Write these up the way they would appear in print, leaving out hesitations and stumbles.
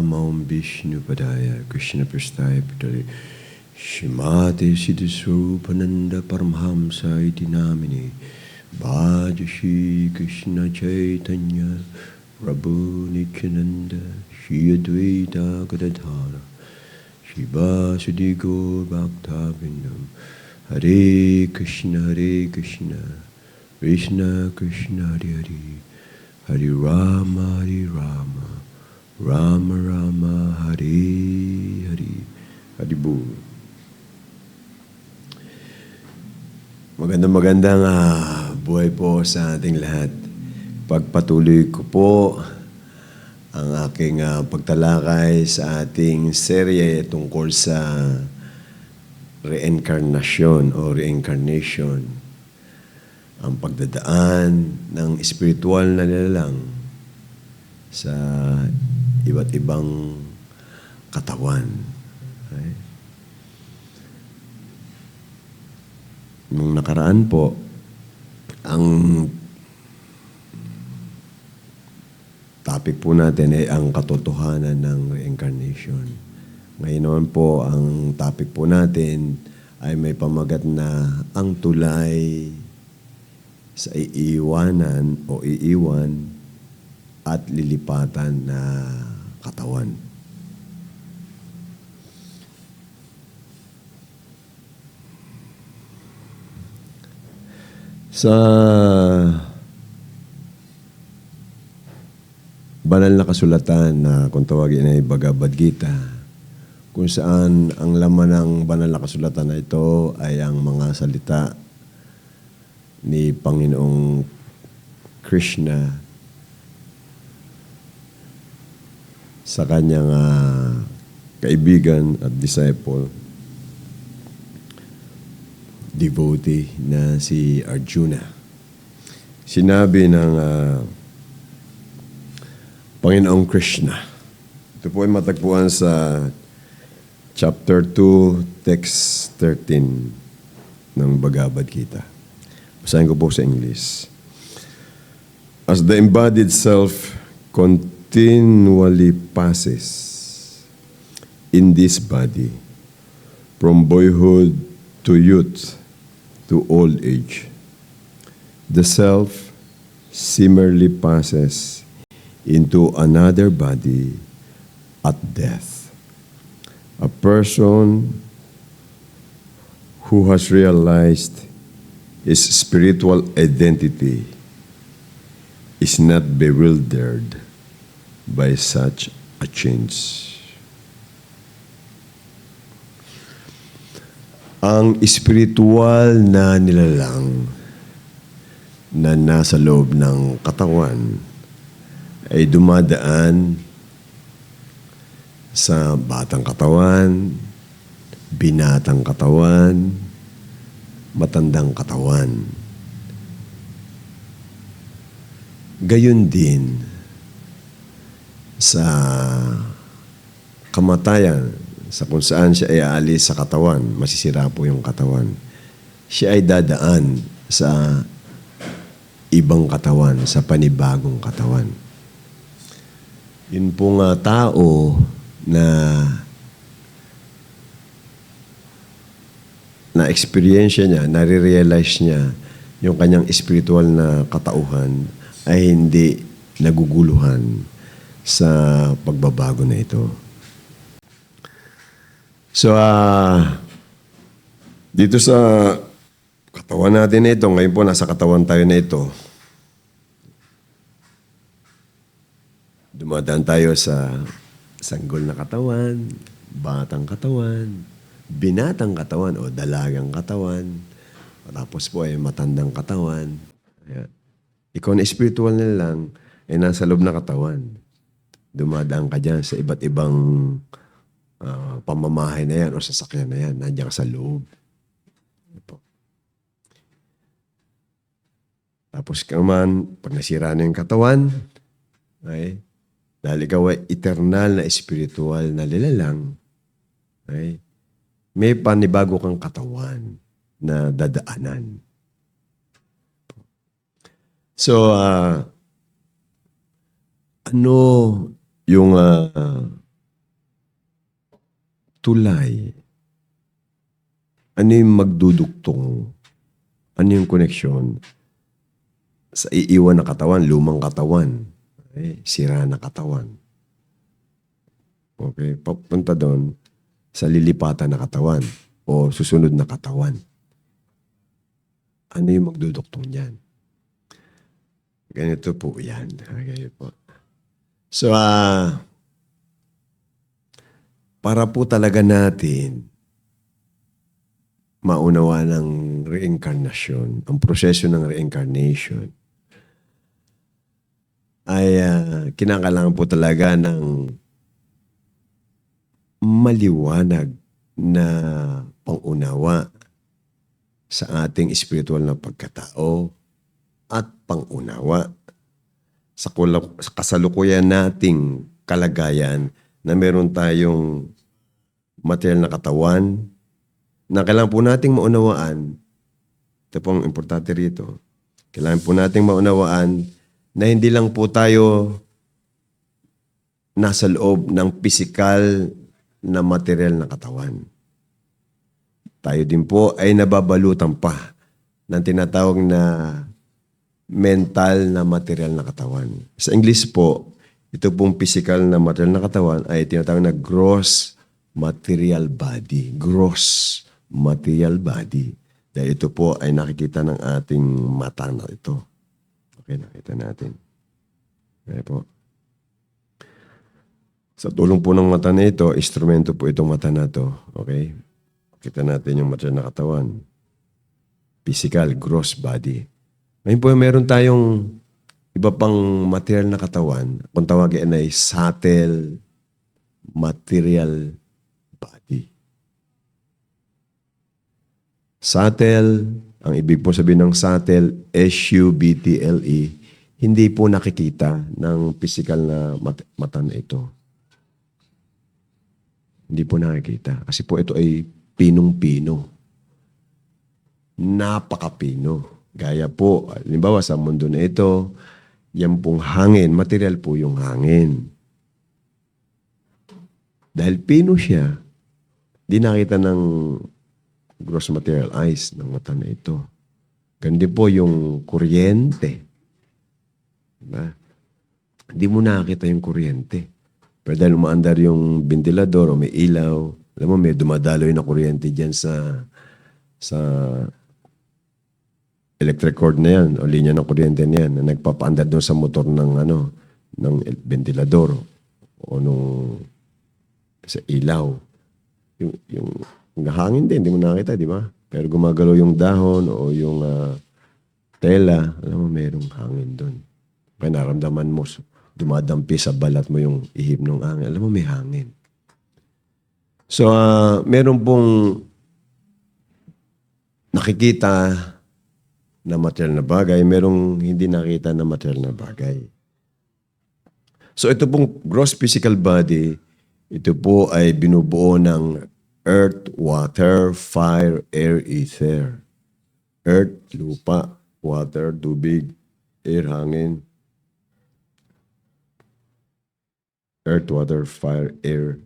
Namam Vishnu Padaya Krishna Prasthaya Pitale Shrimate Siddha Swarupananda Paramhamsa iti namini Bhaja Shri Krishna Chaitanya Prabhu Nityananda Shri Advaita Gadadhara Shri Vasudeva Gaur Bhakta-vindam Hare Krishna Krishna Krishna Hare Hare Hare Rama Rama Rama Hare Hare Haribol. Magandang buhay po sa ating lahat. Pagpatuloy ko po ang aking pagtalakay sa ating serye tungkol sa reincarnation o reincarnation. Ang pagdadaan ng espiritual na nilalang sa iba't ibang katawan. Okay? Nung nakaraan po, ang topic po natin ay ang katotohanan ng reincarnation. Ngayon naman po, ang topic po natin ay may pamagat na ang tulay sa iiwanan o iiwan at lilipatan na katawan. Sa banal na kasulatan na kung tawagin ay Bhagavad Gita, kung saan ang laman ng banal na kasulatan na ito ay ang mga salita ni Panginoong Krishna sa kanyang kaibigan at disciple, devotee na si Arjuna. Sinabi ng Panginoong Krishna. Ito po ay matagpuan sa chapter 2, text 13 ng Bhagavad Gita. Basahin ko po sa English. As the embodied self continually passes in this body from boyhood to youth to old age, the self similarly passes into another body at death. A person who has realized his spiritual identity is not bewildered by such a change. Ang espiritual na nilalang na nasa loob ng katawan ay dumadaan sa batang katawan, binatang katawan, matandang katawan. Gayon din sa kamatayan, sa kung saan siya ay aalis sa katawan, masisira po yung katawan. Siya ay dadaan sa ibang katawan, sa panibagong katawan. Yun pong tao na experience niya, nare-realize niya yung kanyang spiritual na katauhan ay hindi naguguluhan sa pagbabago na ito. So, dito sa katawan natin na ito, ngayon po nasa katawan tayo na ito, dumadaan tayo sa sanggol na katawan, batang katawan, binatang katawan o dalagang katawan, tapos po ay matandang katawan. Ayan. Ikaw na spiritual na lang, ay nasa loob na katawan. Dumadaan ka dyan sa iba't ibang pamamahay na yan o sasakyan na yan. Nandiyan ka sa loob. Tapos ka man, pag nasira na yung katawan, ay, dahil ikaw ay eternal na spiritual na nilalang, ay, may panibago kang katawan na dadaanan. So, ano yung tulay, ano yung magduduktong? Ano yung koneksyon sa iiwan na katawan, lumang katawan, okay? Sira na katawan. Okay, papunta doon sa lilipatan na katawan o susunod na katawan. Ano yung magduduktong niyan? Ganito po yan. Okay po. So, para po talaga natin maunawa ng reincarnation, ang proseso ng reincarnation, ay kinakailangan po talaga ng maliwanag na pangunawa sa ating spiritual na pagkatao at pangunawa sa kasalukuyan nating kalagayan na meron tayong material na katawan na kailangan po nating maunawaan. Ito pong importante rito. Kailangan po nating maunawaan na hindi lang po tayo nasa loob ng pisikal na material na katawan. Tayo din po ay nababalutan pa ng tinatawag na mental na material na katawan. Sa English po, ito pong physical na material na katawan ay tinatawag na gross material body. Gross material body. Dahil ito po ay nakikita ng ating mata na ito. Okay, nakita natin. Okay po. Sa tulong po ng mata na ito, instrumento po itong mata na ito. Okay? Kita natin yung material na katawan. Physical, gross body. Ngayon po, meron tayong iba pang material na katawan. Kung tawagin ay subtle material body. Subtle, ang ibig po sabihin ng subtle, S-U-B-T-L-E, hindi po nakikita ng physical na mata na ito. Hindi po nakikita. Kasi po ito ay pinong-pino. Napakapino. Gaya po, halimbawa sa mundo na ito, yan pong hangin, material po yung hangin. Dahil pino siya, di nakita ng gross material eyes ng mata na ito. Ganun din po yung kuryente. Diba? Hindi mo nakakita yung kuryente. Pero dahil umaandar yung ventilador o may ilaw, alam mo, may dumadaloy na kuryente dyan sa electric cord na yan o linya ng kuryente na yan na nagpapaandar doon sa motor ng ng ventilador o nung sa ilaw. Yung hangin din, hindi mo nakita, di ba? Pero gumagalaw yung dahon o yung tela, alam mo, merong hangin doon. Kaya naramdaman mo, dumadampi sa balat mo yung ihip ng hangin. Alam mo, may hangin. So, meron pong nakikita na material na bagay, merong hindi nakita na material na bagay. So, ito pong gross physical body, ito po ay binubuo ng earth, water, fire, air, ether. Earth, lupa, water, tubig, air, hangin. Earth, water, fire, air.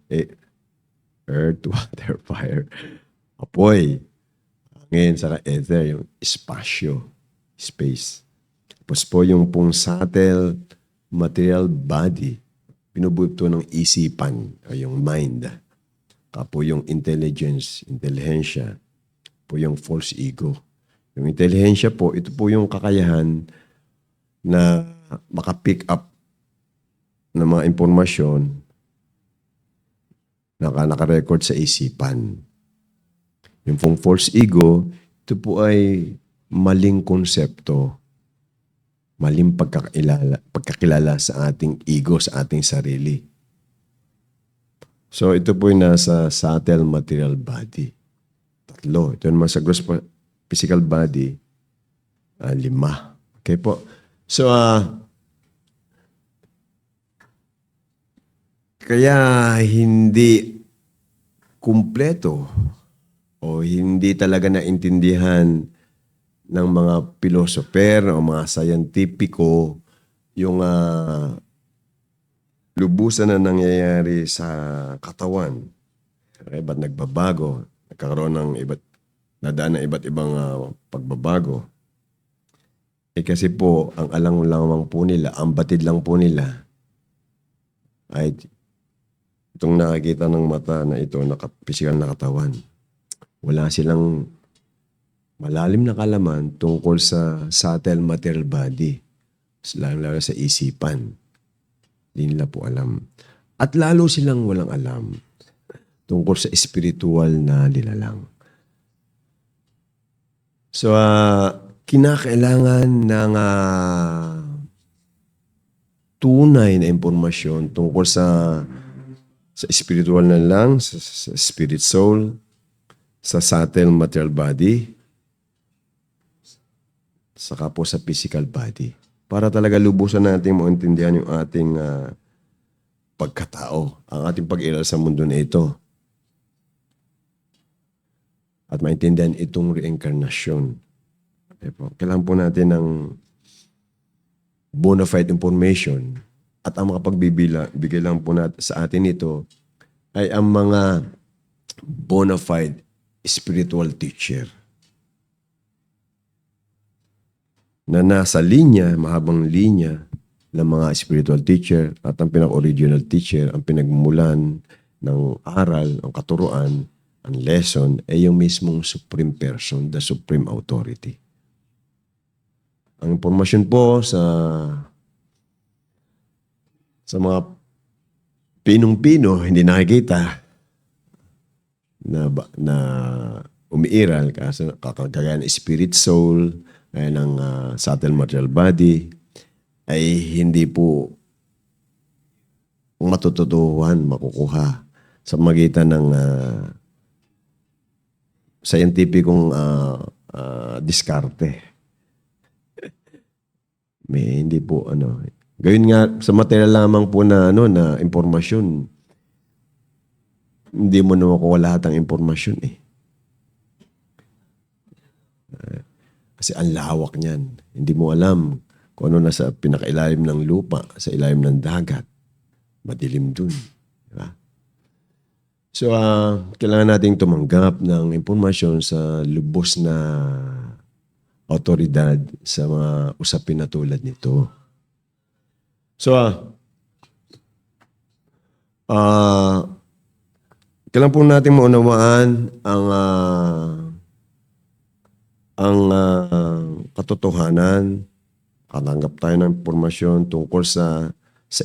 Earth, water, fire. Apoy. Hangin, saka ether, yung espasyo, space. Tapos po yung pong subtle material body, binubuo ito ng isipan, o yung mind. Po yung intelihensya, po yung false ego. Yung intelihensya po, ito po yung kakayahan na maka-pick up ng mga impormasyon na naka-record sa isipan. Yung pong false ego, ito po ay maling konsepto, maling pagkakilala sa ating ego, sa ating sarili. So, ito po yung nasa subtle material body. 3. Ito naman sa gross physical body, 5. Okay po. So, kaya hindi kumpleto o hindi talaga naintindihan ng mga pilosoper o mga scientifico yung lubusan na nangyayari sa katawan. Okay, ba't nagbabago? Nagkakaroon ng nadaan ng iba't ibang pagbabago. Kasi po, ang alang lamang po nila, ang batid lang po nila, ay itong nakikita ng mata na ito, pisikal na katawan. Wala silang malalim na kalaman tungkol sa subtle material body. Lalo sa isipan. Hindi nila po alam. At lalo silang walang alam tungkol sa spiritual na nilalang. So, kinakailangan ng tunay na impormasyon tungkol sa spiritual na lang, sa spirit soul, sa subtle material body, saka po sa physical body. Para talaga lubusan natin maintindihan yung ating pagkatao, ang ating pag-iral sa mundo na ito. At maintindihan itong reincarnation. Okay po. Kailangan po natin ng bona fide information at ang makapagbigay lang po natin sa atin ito ay ang mga bona fide spiritual teacher na nasa linya, mahabang linya ng mga spiritual teacher at ang pinaka-original teacher, ang pinagmulan ng aral, ang katuruan, ang lesson ay yung mismong supreme person, the supreme authority. Ang impormasyon po sa mga pinong-pino hindi nakikita na umiiral kasi kagaya ng spirit soul, kaya ng subtle material body, ay hindi po matututuhan, makukuha sa magitan ng scientificong diskarte. May hindi po Gayun nga sa material lamang po na na impormasyon. Hindi mo na makuha lahat ng impormasyon eh. Kasi ang lawak niyan. Hindi mo alam kung ano nasa pinakailalim ng lupa, sa ilalim ng dagat. Madilim dun. Diba? So, kailangan nating tumanggap ng impormasyon sa lubos na autoridad sa mga usapin na tulad nito. So, kailangan po natin maunawaan ang katotohanan. Katanggap tayo ng impormasyon tungkol sa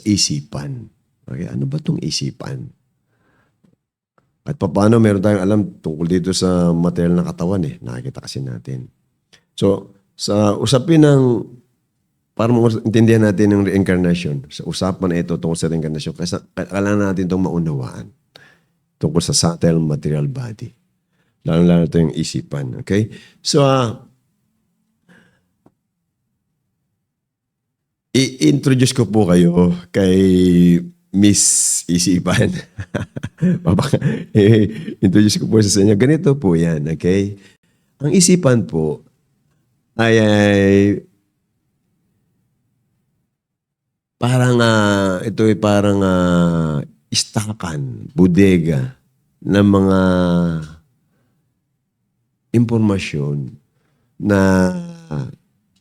isipan. Okay, ano ba itong isipan? At paano meron tayong alam tungkol dito sa material ng katawan eh. Nakikita kasi natin. So, sa usapin ng para maintindihan natin yung reincarnation, sa usapan na ito tungkol sa reincarnation, kasi kailangan natin itong maunawaan tungkol sa subtle material body. Lalo-lalo ito yung isipan. Okay? So, i-introduce ko po kayo kay Miss Isipan. Introduce ko po sa inyo. Ganito po yan. Okay? Ang isipan po ay parang ito ay parang istakan, bodega ng mga impormasyon na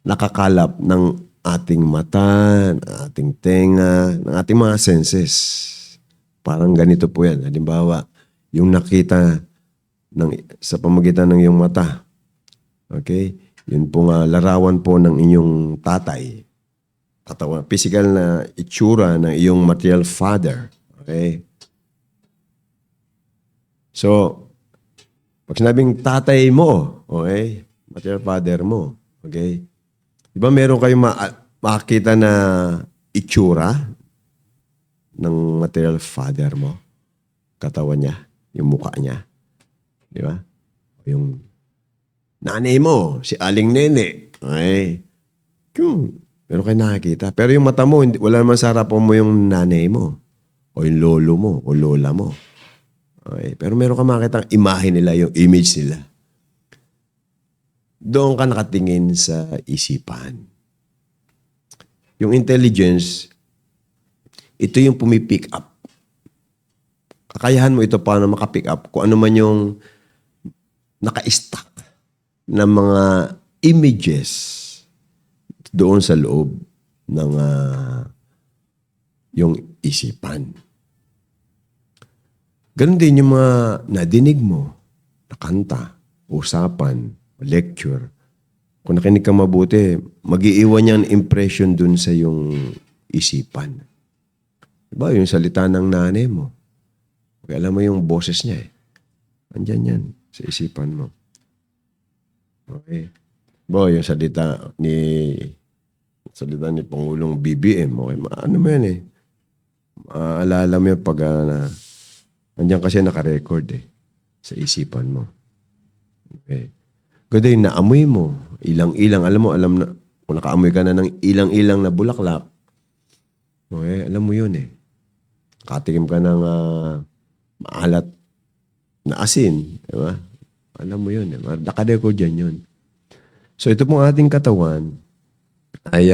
nakakalap ng ating mata, ng ating tenga, ng ating mga senses. Parang ganito po yan. Halimbawa, yung nakita sa pamagitan ng iyong mata. Okay? Yun pong larawan po ng inyong tatay. Katawan, physical na itsura ng iyong material father. Okay? So, pag sinabing tatay mo, okay? Material father mo, okay? Diba meron kayong makakita na itsura ng material father mo? Katawan niya, yung mukha niya. Diba? Yung nanay mo, si Aling Nene. Okay? Meron kayo nakakita. Pero yung mata mo, wala naman sa harapan mo yung nanay mo. O yung lolo mo, o lola mo. Okay? Pero meron ka makakita ang imahe nila, yung image nila. Doon ka nakatingin sa isipan. Yung intelligence, ito yung pumipick up Kakayahan mo ito para makapick up kung ano man yung naka-stack na mga images doon sa loob ng yung isipan. Ganon din yung mga nadinig mo, na kanta, usapan, lecture. Kung nakinig ka mabuti, mag-iiwan yan impression dun sa yung isipan. Diba? Yung salita ng nanay mo. Kaya alam mo yung boses niya eh. Andyan yan sa isipan mo. Okay. Yung salita ni Pangulong BBM. Okay. Ano mo yan eh. Maalala mo yan pag andyan kasi naka-record eh. Sa isipan mo. Okay. Ganda yung naamoy mo. Ilang-ilang. Alam na, kung nakaamoy ka na ng ilang-ilang na bulaklak, okay, alam mo yun eh. Katikim ka ng maalat na asin. Diba? Alam mo yun eh. Naka-record yan yun. So ito pong ating katawan ay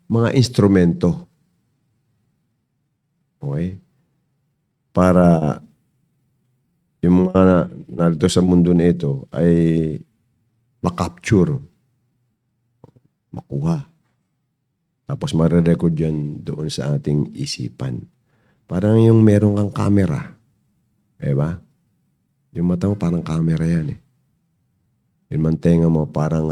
mga instrumento. Okay? Para yung mga narito sa mundo na ito ay makapture, makuha. Tapos marirecord yan doon sa ating isipan. Parang yung meron kang camera. Diba? Yung mata mo parang camera yan eh. Yung mantenga mo parang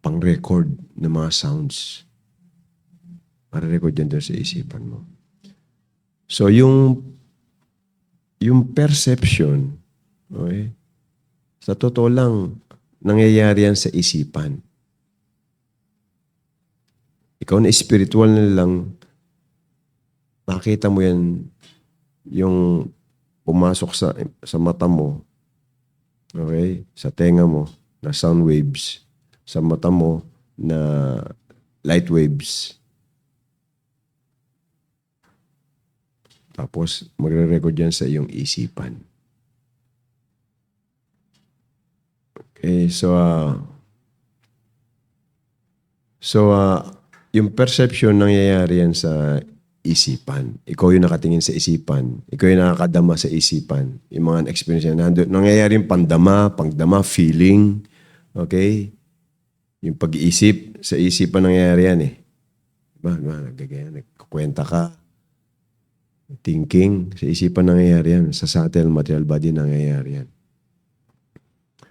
pang-record ng mga sounds. Marirecord yan doon sa isipan mo. So yung perception, okay, sa totoo lang, nangyayari yan sa isipan. Ikaw na spiritual na lang, makita mo yan, yung pumasok sa mata mo, okay, sa tenga mo, na sound waves, sa mata mo, na light waves. Tapos, magre-record yan sa iyong isipan. Okay, so yung perception nangyayari yan sa isipan. Ikaw yung nakatingin sa isipan. Ikaw yung nakakadama sa isipan. Yung mga experience yan. Nangyayari yung pagdama, feeling. Okay? Yung pag-iisip, sa isipan nangyayari yan eh. Diba? Nagkukwenta ka. Thinking, sa isipan nangyayari yan. Sa subtle material body nangyayari yan.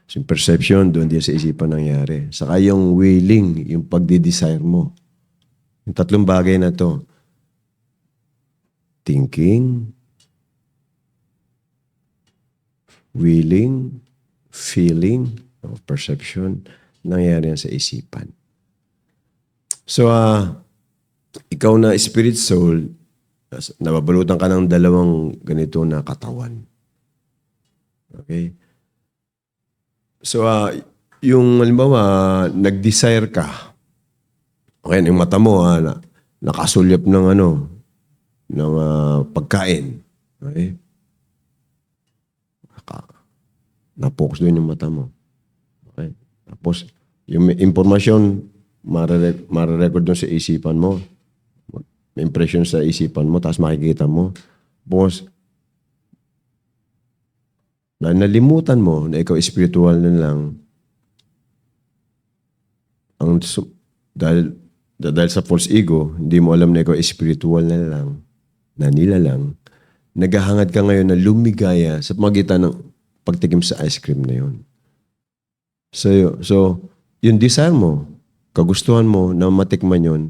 So, yung perception, doon din sa isipan nangyayari. Saka yung willing, yung pagdi-desire mo. Yung tatlong bagay na to. Thinking, willing, feeling, perception, nangyayari yan sa isipan. So, ikaw na spirit soul, nababalutan ka ng dalawang ganito na katawan. Okay? So, yung halimbawa, nag-desire ka. Okay, yung mata mo, nakasulyap ng ng pagkain. Okay? Na-focus doon yung mata mo. Okay? Tapos, yung informasyon, mare-record doon sa isipan mo. May impression sa isipan mo, tapos makikita mo. Tapos, dahil nalimutan mo na ikaw spiritual na lang, dahil sa false ego, hindi mo alam na ikaw spiritual na lang, na nilalang, naghahangad ka ngayon na lumigaya sa pagitan ng pagtikim sa ice cream na yun. So yung desire mo, kagustuhan mo na matikman yun,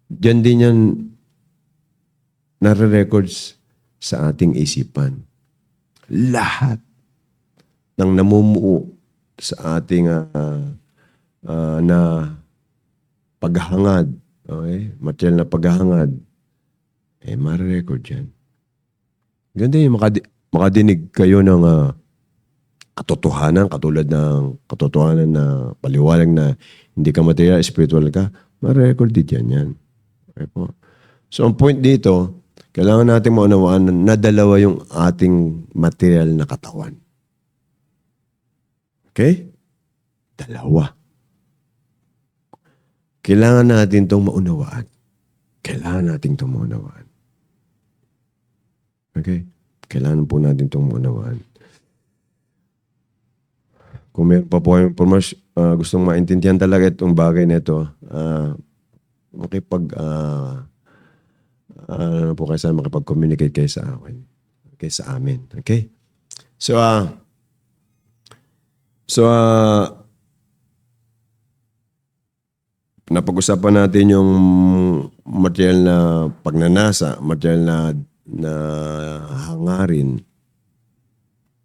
diyan din yan nare-records sa ating isipan. Lahat ng namumuo sa ating na paghahangad, okay? Material na paghahangad, mare-record yan. Ganda yung makadinig kayo ng katotohanan, katulad ng katotohanan na paliwanag na hindi ka material, spiritual ka, mare-record din yan. Okay po. So, ang point dito, kailangan natin maunawaan na dalawa yung ating material na katawan. Okay? Dalawa. Kailangan natin itong maunawaan. Kailangan natin itong maunawaan. Okay? Kailangan po natin itong maunawaan. Kung meron pa po kayong gustong maintindihan talaga itong bagay na ito, ano po kayo sa makipag-communicate kayo sa akin. Okay, sa amin. Okay? So, napag-usapan natin yung material na pagnanasa, material na hangarin.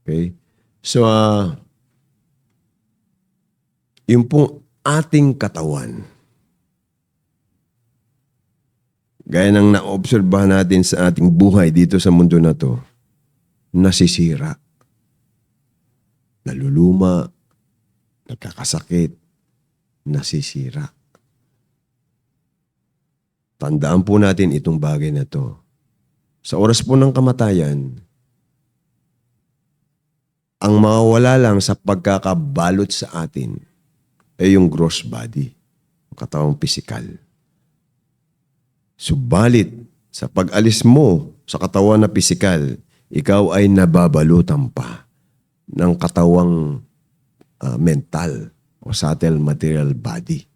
Okay? So, yung pong ating katawan, gaya ng naobserbahan natin sa ating buhay dito sa mundo na to, nasisira, naluluma, nagkakasakit, nasisira. Tandaan po natin itong bagay na to. Sa oras po ng kamatayan, ang mawawala lang sa pagkakabalot sa atin ay yung gross body, katawang pisikal. Subalit, sa pag-alis mo sa katawan na pisikal, ikaw ay nababalutan pa ng katawang mental o subtle material body.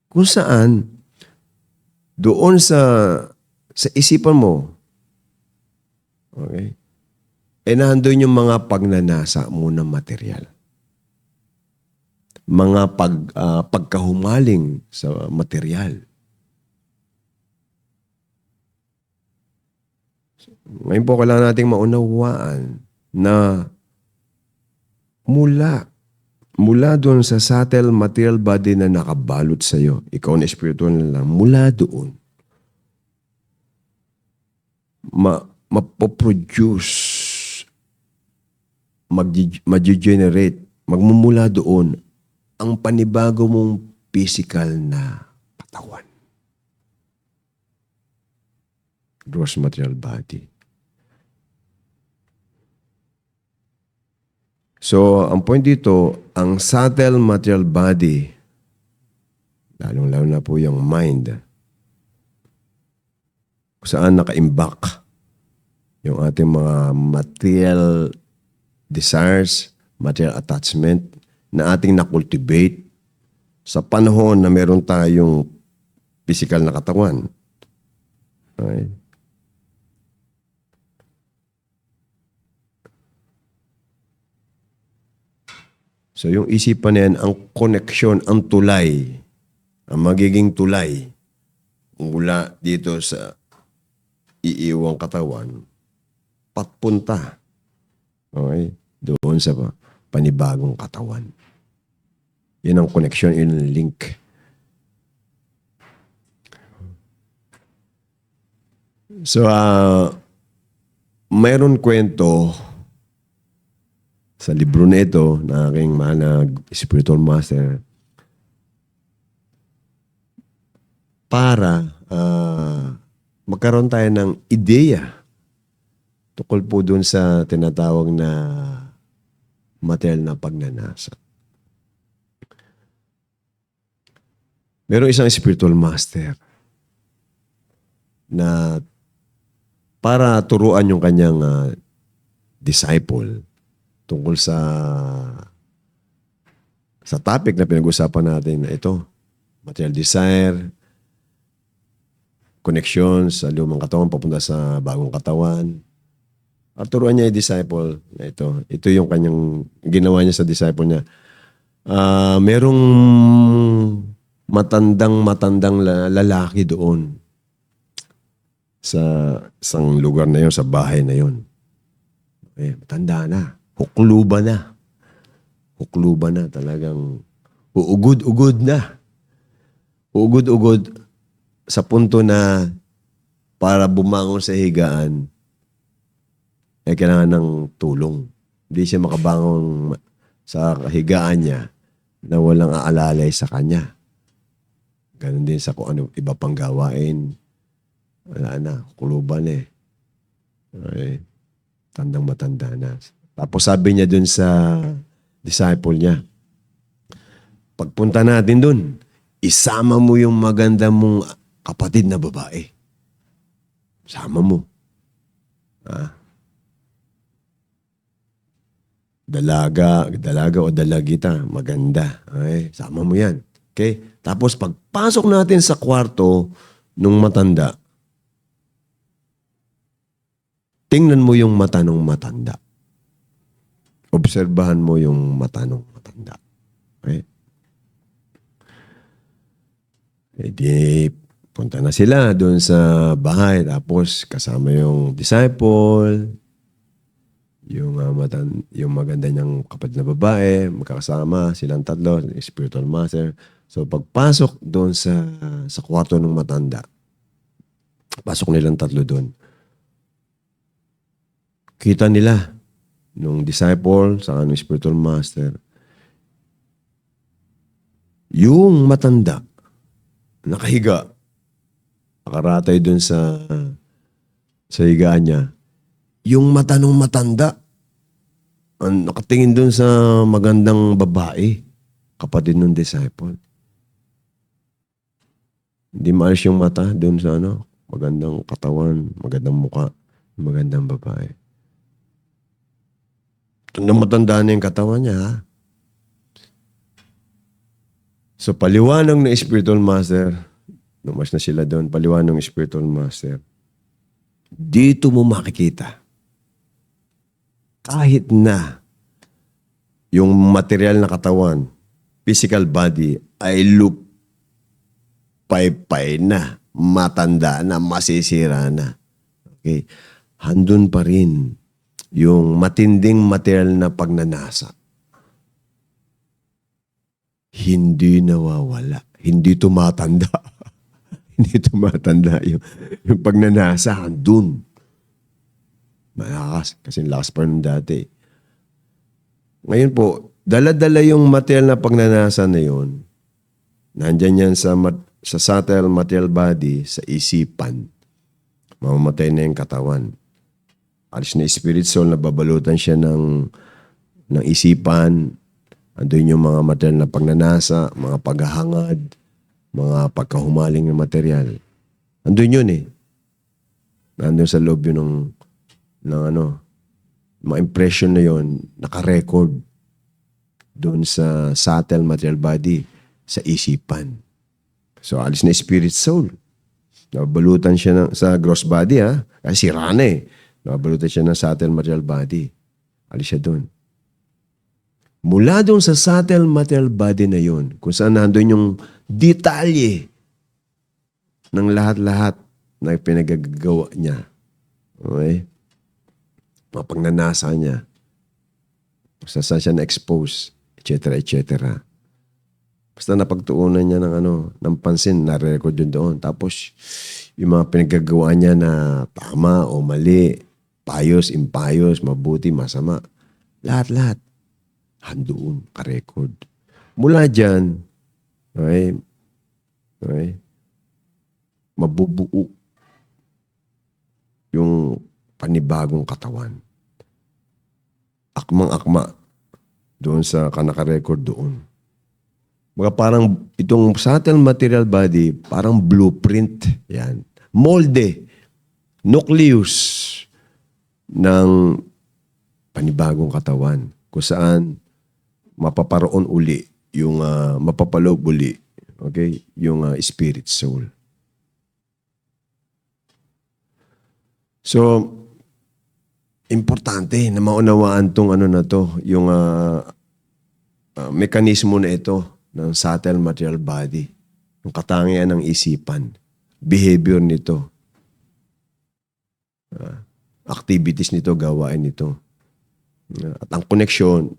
Kung saan, doon sa isipan mo, okay, nandun yung mga pagnanasa mo ng material. Mga pagkahumaling sa material. Ngayon po kailangan nating maunawaan na mula doon sa subtle material body na nakabalot sa iyo, ikaw na spiritual na lang, mula doon, mapoproduce, mag-generate, magmumula doon ang panibago mong physical na katawan. Gross material body. So, ang point dito, ang subtle material body, lalong-lalo na po yung mind, kung saan naka-imbak yung ating mga material desires, material attachment, na ating na-cultivate sa panahon na meron tayong physical na katawan. Okay? So yung isipan na yan, ang connection, ang tulay, ang magiging tulay mula dito sa iiwang katawan, patpunta. Okay? Doon sa panibagong katawan. Yun ang connection, yun ang link. So, mayroon kwento sa libro na ito na aking mahal na spiritual master para magkaroon tayo ng ideya tukol po dun sa tinatawag na material na pagnanasa. Merong isang spiritual master na para turuan yung kanyang disciple tungkol sa topic na pinag-usapan natin na ito, material desire, connections sa lumang katawan papunta sa bagong katawan. At turuan niya yung disciple na ito. Ito yung kanyang ginawa niya sa disciple niya. Merong matandang lalaki doon sa isang lugar na yon, sa bahay na yon. Matanda na. Hukluba na. Hukluba na. Talagang uugod-ugod na. Uugod-ugod sa punto na para bumangon sa higaan, kailangan ng tulong. Hindi siya makabangon sa higaan niya na walang aalalay sa kanya. Ganon din sa kung ano iba pang gawain. Wala na. Kuluban eh. Okay. Tandang-matanda na. Tapos sabi niya dun sa disciple niya, pagpunta natin dun, isama mo yung maganda mong kapatid na babae. Sama mo. Dalaga o dalagita, maganda. Okay? Sama mo yan. Okay? Tapos pagpasok natin sa kwarto nung matanda, tingnan mo yung mata nung matanda. Obserbahan mo yung mata nung matanda. Okay? E di, punta na sila doon sa bahay. Tapos kasama yung disciple, yung maganda niyang kapatid na babae, magkakasama silang tatlo, spiritual master. So pagpasok doon sa kwarto ng matanda, pasok nilang tatlo doon. Kita nila nung disciple sa ng spiritual master, yung matanda nakahiga, nakaratay doon sa higaan niya. Yung mata nung matanda, nakatingin doon sa magandang babae, kapatid ng disciple. Hindi maalis yung mata doon sa magandang katawan, magandang muka, magandang babae. Nung matanda na yung katawan niya, ha? So, paliwanag ng spiritual master, numas na sila doon, paliwanag ng spiritual master, dito mo makikita, kahit na yung material na katawan, physical body, ay paypay na, matanda na, masisira na. Okay? Handun pa rin yung matinding material na pagnanasa. Hindi nawawala. Hindi tumatanda. Hindi tumatanda. Yung pagnanasa, handun. Malakas. Kasi lakas pa nung dati. Ngayon po, dala-dala yung material na pagnanasa na yun. Nandyan yan sa subtle material body, sa isipan. Mamamatay na yung katawan. Alis na spirit soul, nababalutan siya ng isipan. Andun yung mga material na pagnanasa, mga paghahangad, mga pagkahumaling ng material. Andun yun eh. Nandun sa loob yun ng mga impression na yun, naka-record doon sa subtle material body, sa isipan. So, alis na spirit soul. Nabalutan siya sa gross body, ha? Kasi sira na eh. Nabalutan siya ng subtle material body. Alis siya doon. Mula doon sa subtle material body na yun, kung saan nandun yung detalye ng lahat-lahat na pinagagawa niya. Okay? Mga pagnanasa niya. Kung saan siya na-expose, etc. etc. Basta napagtuunan niya ng pansin, na-record yun doon. Tapos, yung mga pinagagawa niya na tama o mali, payos, impayos, mabuti, masama. Lahat-lahat. Handoon, ka-record. Mula dyan, okay, mabubuo yung panibagong katawan. Akmang-akma doon sa kanaka-record doon. Mga parang itong subtle material body, parang blueprint. Yan. Molde. Nucleus ng panibagong katawan. Kung saan mapaparoon uli yung mapapaloob uli. Okay? Yung spirit soul. So, importante na maunawaan tong yung mekanismo na ito ng subtle material body. Yung katangian ng isipan. Behavior nito. Activities nito, gawain nito. At ang koneksyon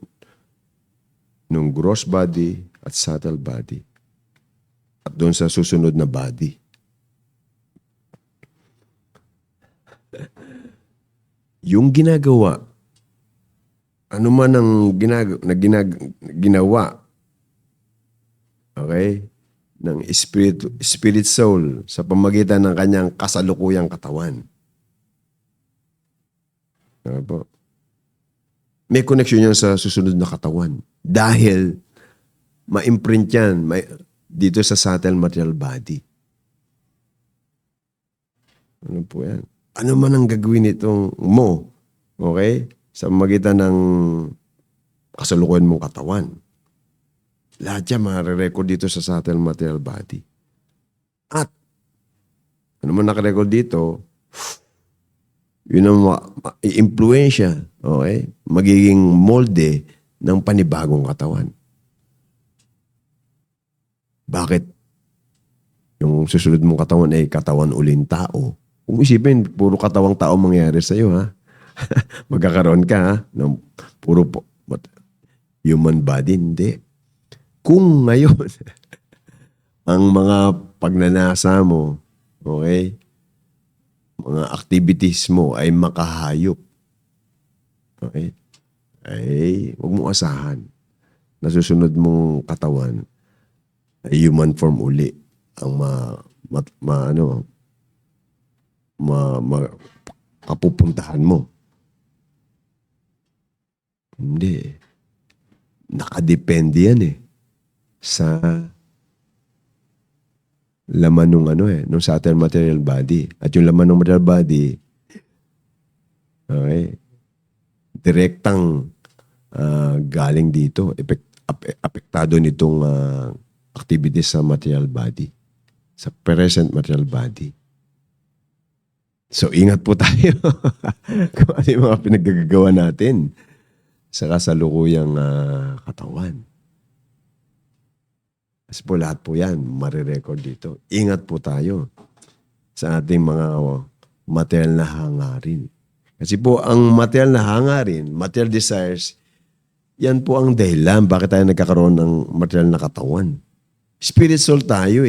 ng gross body at subtle body. At doon sa susunod na body. Yung ginagawa, ano man ang ginawa, okay, ng spirit soul sa pamagitan ng kanyang kasalukuyang katawan. Ano po? May connection yan sa susunod na katawan. Dahil ma-imprint yan dito sa subtle material body. Ano po yan? ano man ang gagawin itong mo, okay? Sa magitan ng kasalukuyan mong katawan. Lahat yan mare-record dito sa subtle material body. At ano man nakarecord dito, yun ang i-impluensya, okay? Magiging molde ng panibagong katawan. Bakit? Yung susunod mong katawan ay katawan uling tao. Kung isipin, puro katawang tao mangyayari sa'yo, ha? Magkakaroon ka, ha? Ng puro human body, hindi. Kung ngayon, ang mga pagnanasa mo, okay, mga activities mo ay makahayop, okay, ay huwag mong asahan na susunod mong katawan ay human form uli ang kapupuntahan mo. Hindi. Nakadepende yan sa laman nung subtle material body. At yung laman ng material body, okay, direktang galing dito, apektado nitong activities sa material body, sa present material body. So, ingat po tayo kung ano yung mga pinaggagawa natin sa kasalukuyang katawan. Kasi po lahat po yan, marirecord dito. Ingat po tayo sa ating mga material na hangarin. Kasi po ang material na hangarin, material desires, yan po ang dahilan bakit tayo nagkakaroon ng material na katawan. Spirit soul tayo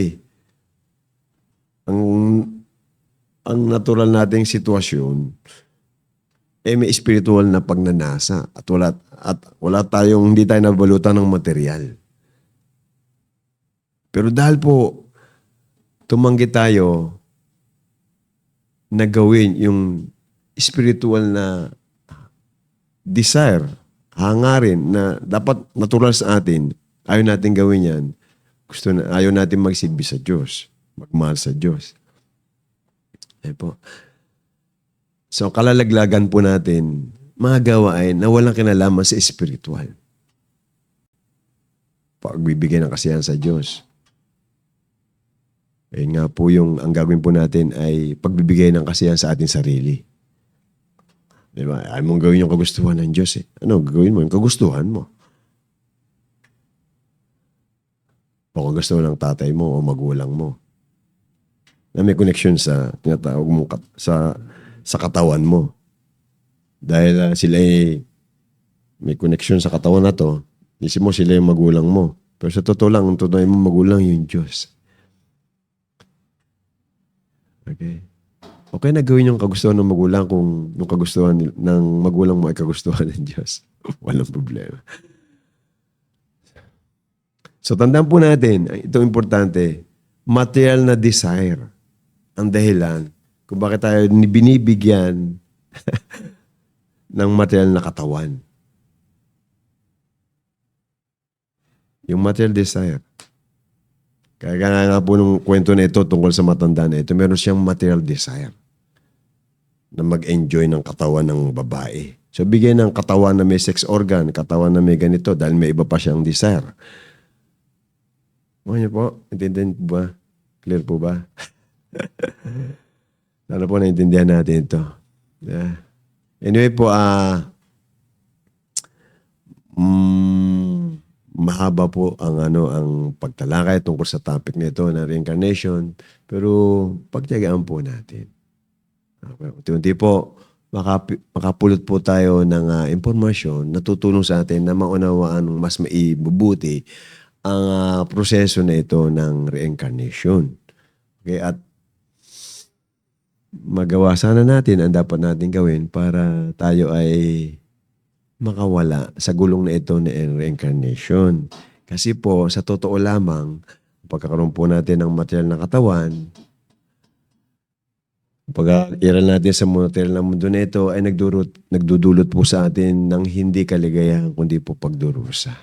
Ang natural nating sitwasyon may spiritual na pagnanasa at wala tayong, hindi tayo nabalutan ng material. Pero dahil po tumanggi tayo na gawin yung spiritual na desire, hangarin na dapat natural sa atin, ayaw natin gawin yan. Ayaw natin magsilbi sa Diyos, magmahal sa Diyos. Po. So, kalalaglagan po natin mga gawain na walang kinalaman sa spiritual. Pagbibigay ng kasiyahan sa Diyos. Ayun nga po ang gagawin po natin ay pagbibigay ng kasiyahan sa ating sarili. Diba? Ayaw mong gawin yung kagustuhan ng Diyos . Ano gagawin mo? Yung kagustuhan mo. O kagustuhan ng tatay mo o magulang mo. Na may connection sa tinatawag mo sa katawan mo. Dahil sila may connection sa katawan na to, isip mo sila yung magulang mo. Pero sa totoo lang, ang totoo mo magulang yung Diyos. Okay. Okay na gawin yung kagustuhan ng magulang kung yung kagustuhan ng magulang mo ay kagustuhan ng Diyos. Walang problema. So tandaan po natin, ito importante, material na desire ang dahilan kung bakit tayo binibigyan ng material na katawan. Yung material desire. Kaya nga po nung kwento na ito tungkol sa matanda na ito, meron siyang material desire na mag-enjoy ng katawan ng babae. So bigyan ng katawan na may sex organ, katawan na may ganito dahil may iba pa siyang desire. Ano po? Intindihan po ba? Clear po ba? Sana po naintindihan natin ito. Yeah. Anyway po, mahaba po ang pagtalakay tungkol sa topic nito na reincarnation, pero pagtiyagaan po natin. Unti-unti po, makapulot po tayo ng impormasyon na tutulong sa atin na maunawaan mas maibubuti ang proseso na ito ng reincarnation. Okay, at magawa sana natin ang dapat natin gawin para tayo ay makawala sa gulong na ito na reincarnation. Kasi po, sa totoo lamang, pagkakaroon po natin ng material na katawan, pag-iral natin sa material na mundo na ito ay nagdudulot po sa atin ng hindi kaligayahan kundi po pagdurusa.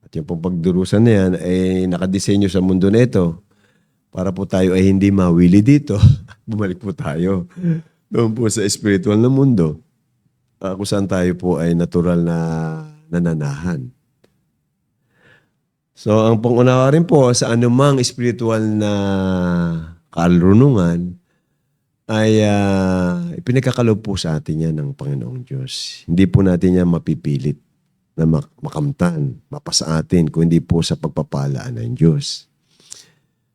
At yung pong pagdurusa na yan ay nakadisenyo sa mundo na ito para po tayo ay hindi mawili dito. Bumalik po tayo doon po sa spiritual na mundo, kung saan tayo po ay natural na nananahan. So, ang pangunawa rin po sa anumang spiritual na karunungan ay ipinagkakaloob po sa atin yan ng Panginoong Diyos. Hindi po natin yan mapipilit na makamtan, mapasa atin, kung hindi po sa pagpapalaan ng Diyos.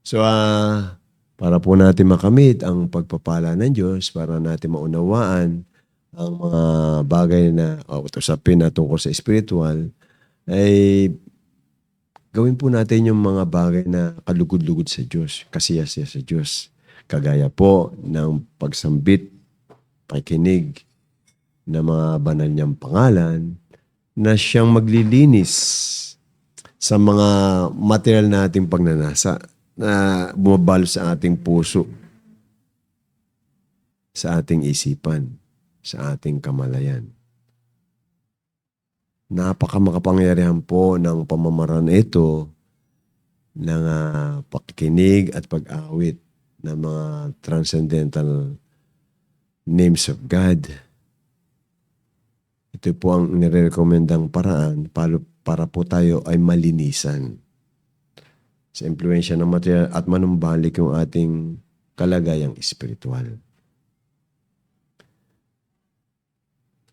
So, para po natin makamit ang pagpapala ng Diyos, para natin maunawaan ang mga bagay na usapin na tungkol sa spiritual, ay gawin po natin yung mga bagay na kalugod-lugod sa Diyos, kasiyasiya sa Diyos. Kagaya po ng pagsambit, pakikinig ng mga banal niyang pangalan na siyang maglilinis sa mga material nating pagnanasa na bumabalo sa ating puso, sa ating isipan, sa ating kamalayan. Napakamakapangyarihan po ng pamamaraan ito ng pakikinig at pag-awit ng mga transcendental names of God. Ito po ang nire-recommendang paraan para po tayo ay malinisan sa impluensya ng material at manumbalik yung ating kalagayang espiritual.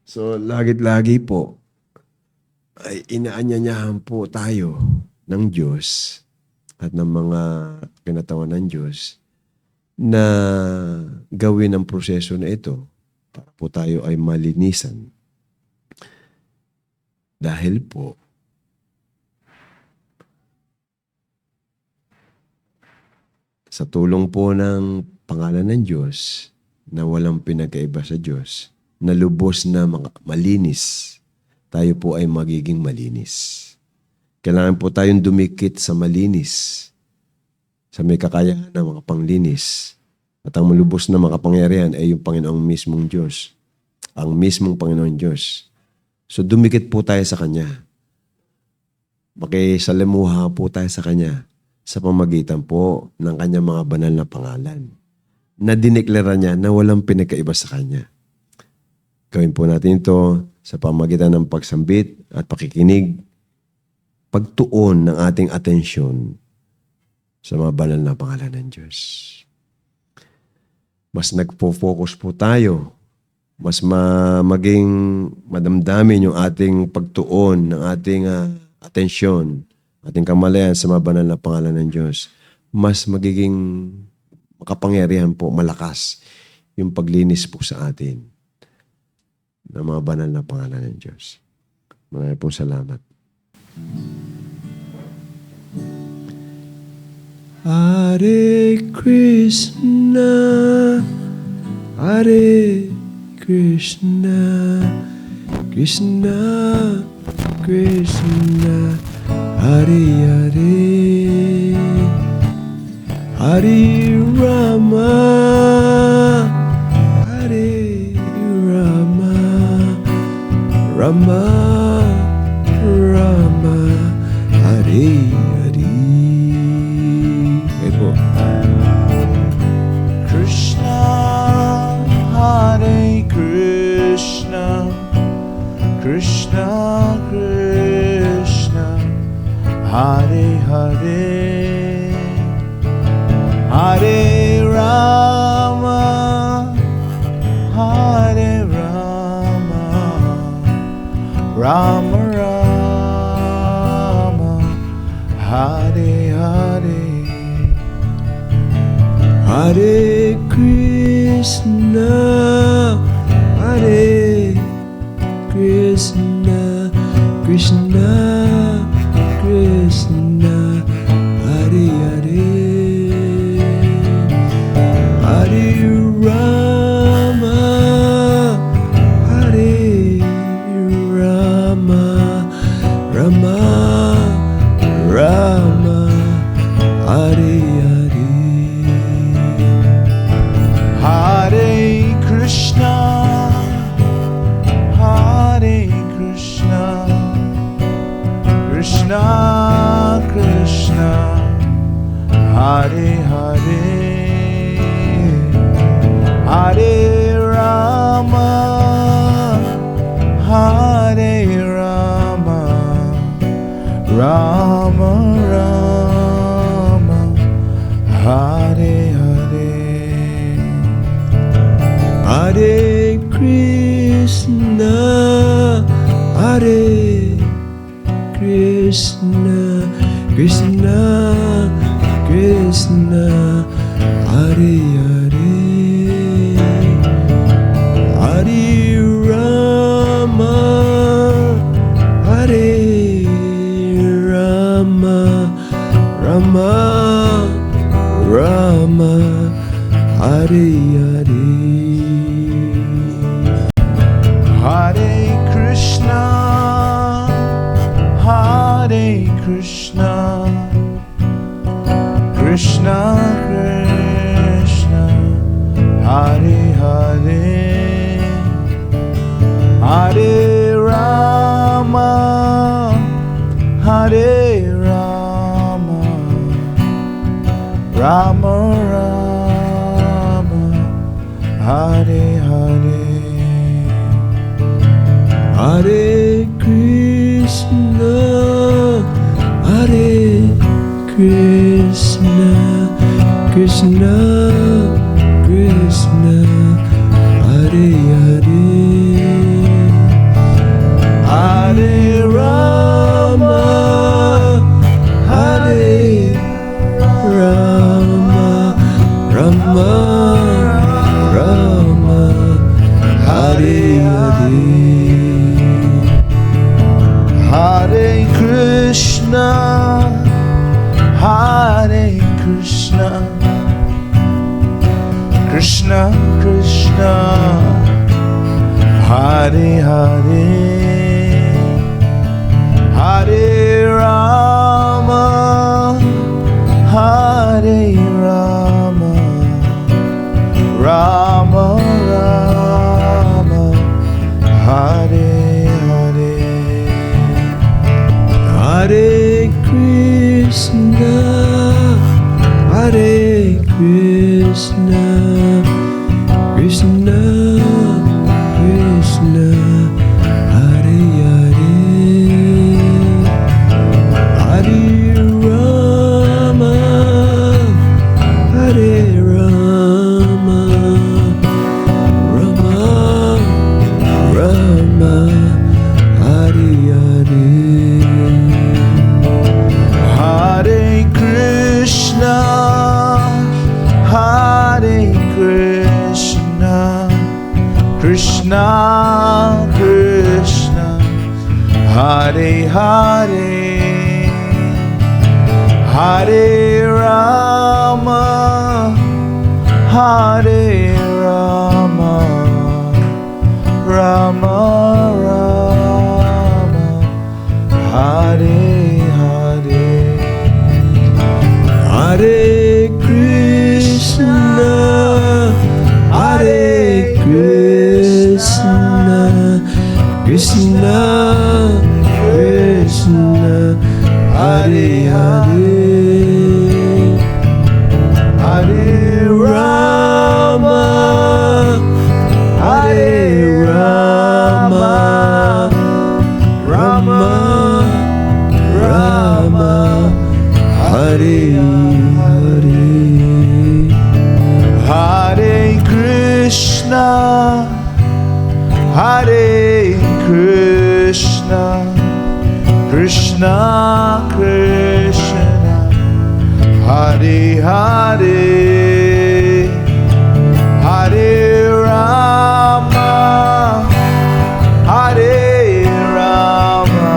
So, lagi-lagi po ay inaanyanyahan po tayo ng Diyos at ng mga kinatawan ng Diyos na gawin ang proseso na ito para po tayo ay malinisan. Dahil po, sa tulong po ng pangalan ng Diyos na walang pinagkaiba sa Diyos, na lubos na malinis, tayo po ay magiging malinis. Kailangan po tayong dumikit sa malinis, sa may kakayahan ng mga panglinis. At ang malubos na makapangyarihan ay yung Panginoong mismong Diyos. Ang mismong Panginoong Diyos. So dumikit po tayo sa Kanya. Makisalamuha po tayo sa Kanya sa pamagitan po ng Kanyang mga banal na pangalan na dineklara niya na walang pinagkaiba sa Kanya. Gawin po natin ito sa pamagitan ng pagsambit at pakikinig, pagtuon ng ating atensyon sa mga banal na pangalan ng Diyos. Mas nagpo-focus po tayo, mas maging madamdamin yung ating pagtuon ng ating atensyon, ating kamalayan sa mga banal na pangalan ng Diyos. Mas magiging makapangyarihan po, malakas yung paglinis po sa atin ng mga banal na pangalan ng Diyos. Maraming pong salamat. Hare Krishna, Hare Krishna, Krishna Krishna, Hare Hare, Hare Rama, Hare Rama, Rama Rama, Hare Hare. Ito. Krishna, Hare Krishna, Krishna Krishna, Hare Hare, Hare Rama, Hare Rama, Rama Rama, Hare Hare. Hare Krishna, Hare Krishna, Krishna Krishna, Hare Hare, Hare Rama, Hare Rama, Rama Rama, Hare Hare. Hare Krishna, Hare Krishna, Krishna Krishna, Hare Hare, Hare Rama, Hare Rama, Rama Rama, Hare Hare. Hare Krishna, Hare Krishna, Krishna Krishna, Hare Hare, Hare Rama, Hare Rama, Rama Rama, Hare Hare. Hare Krishna, Hare Krishna, Krishna Krishna, Hare Hare, Hare Rama, Hare Rama, Rama Rama, Hare Hare. Hare Krishna, Hare Krishna, Krishna Krishna, Hare Hare, Hare Rama, Hare Rama, Rama Rama, Hare Hare. Hare Krishna, Hare Krishna, Krishna Krishna, Hare Hare, Hare Rama, Hare Rama, Rama Rama, Hare Hare. Hare Krishna, Hare Krishna, Krishna Krishna, Hare Hare, Hare Rama, Hare Rama, Rama Rama, Hare Hare. Hare Krishna, Hare Krishna, Krishna Krishna, Hare Hare, Hare Rama, Hare Rama, Rama Rama, Hare Hare. Hare Krishna, Hare Krishna, Krishna Krishna, Hare Hare, Hare Rama, Hare Rama, Rama Rama, Hare Hare. Hare Krishna, Hare Krishna, Krishna Krishna, Hare Hare, Hare Rama, Hare Rama,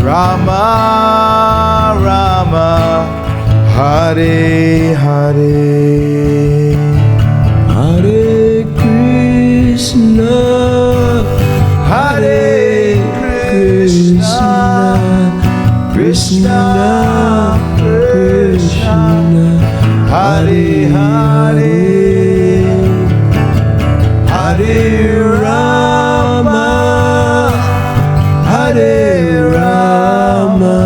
Rama Rama, Hare Hare. Hare Krishna, Hare Krishna, Krishna Krishna, Hare Hare, Hare Rama, Hare Rama,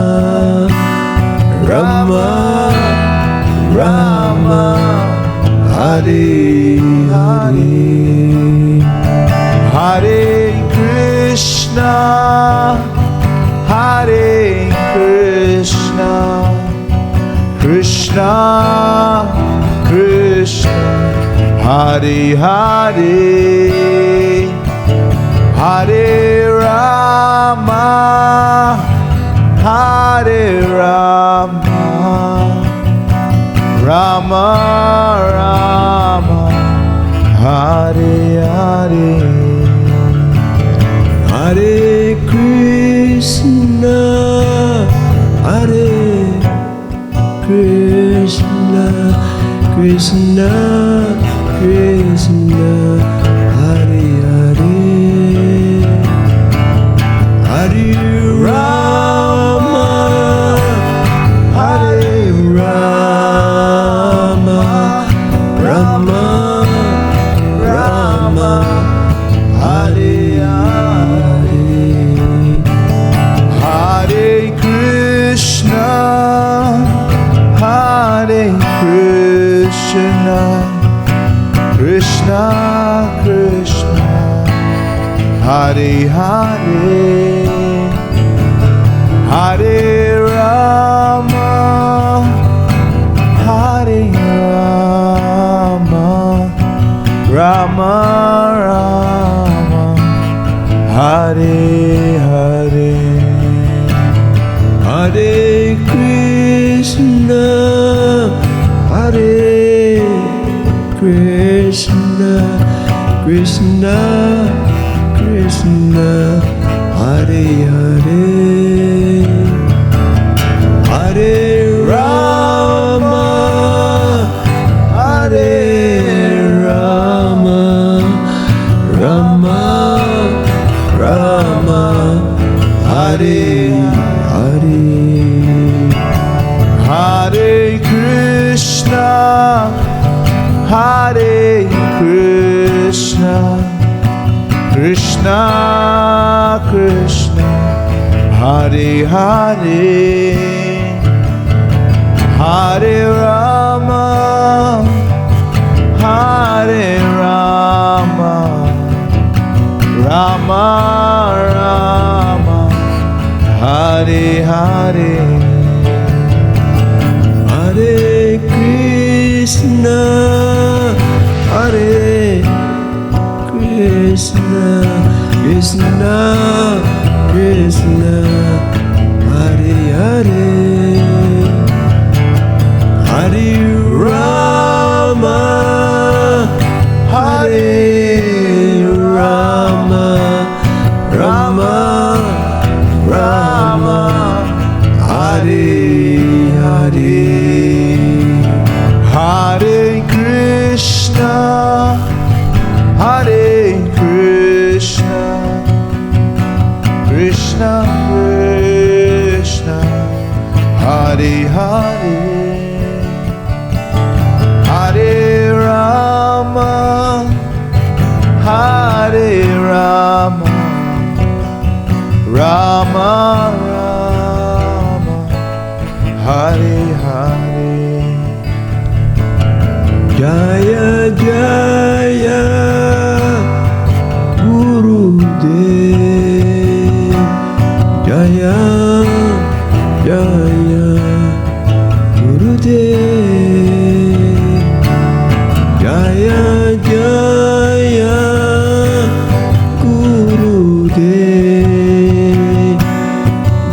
Rama Krishna, Krishna, Hare Hare, Hare Rama, Hare Rama, Rama Rama, Hare Hare. Hare Krishna, Hare Krishna, Krishna Krishna, Hare Hare, Hare Rama, Hare Rama, Rama Rama, Hare Hare. Hare Krishna, Hare Krishna, Krishna Krishna, Hare Hare, Hare Rama, Hare Rama, Rama Rama, Hare Hare. Hare Krishna, Hare Krishna, Krishna Krishna, Hare Hare, Hare Rama, Hare Rama, Rama Rama, Hare Hare. Hare Krishna, Hare Krishna, Krishna Krishna, Hare Hare, Hare Rama, Hare Rama, Rama Rama, Hare Hare. Hare Krishna, Hare Krishna, Krishna Krishna, Hare Hare, Hare Rama, Hare Rama, Rama Rama, Hare Hare. Hare Krishna, Hare Krishna, Krishna Krishna, Hare Hare, Hare Rama, Hare Rama, Rama Rama, Hare Hare. Jaya Jaya Gurudev, Jaya Jaya Gurudev, Jaya Jaya Gurudev,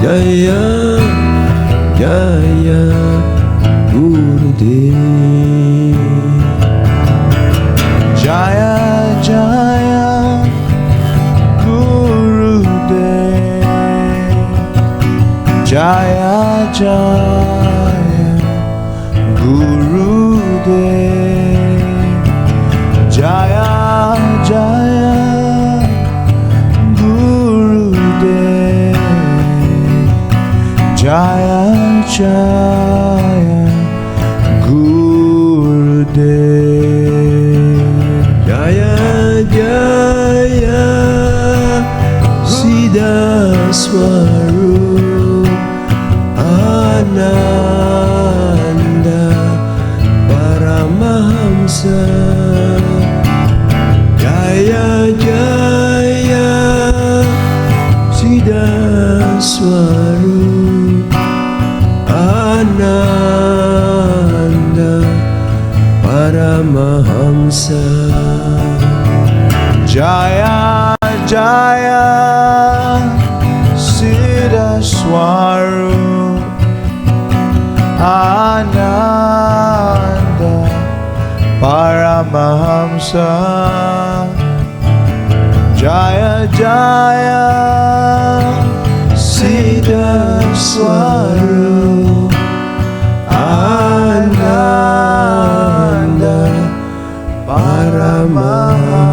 Jaya Jaya Gurudev. Jaya Jaya Gurudev, Jaya Jaya Gurudev, Jaya Jaya Gurudev, Jaya Jaya Gurudev. Jaya Jaya Siddha Swarup Ananda Paramahamsa, Jaya Jaya Siddha Swarup Ananda Paramahamsa. Jaya Jaya Siddha Swarup Ananda Paramahamsa. Jaya Jaya Siddha Swarup Ananda Paramahamsa.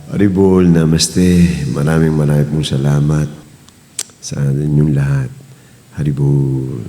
Haribol, namaste. Maraming pong salamat sa inyong lahat. Haribol.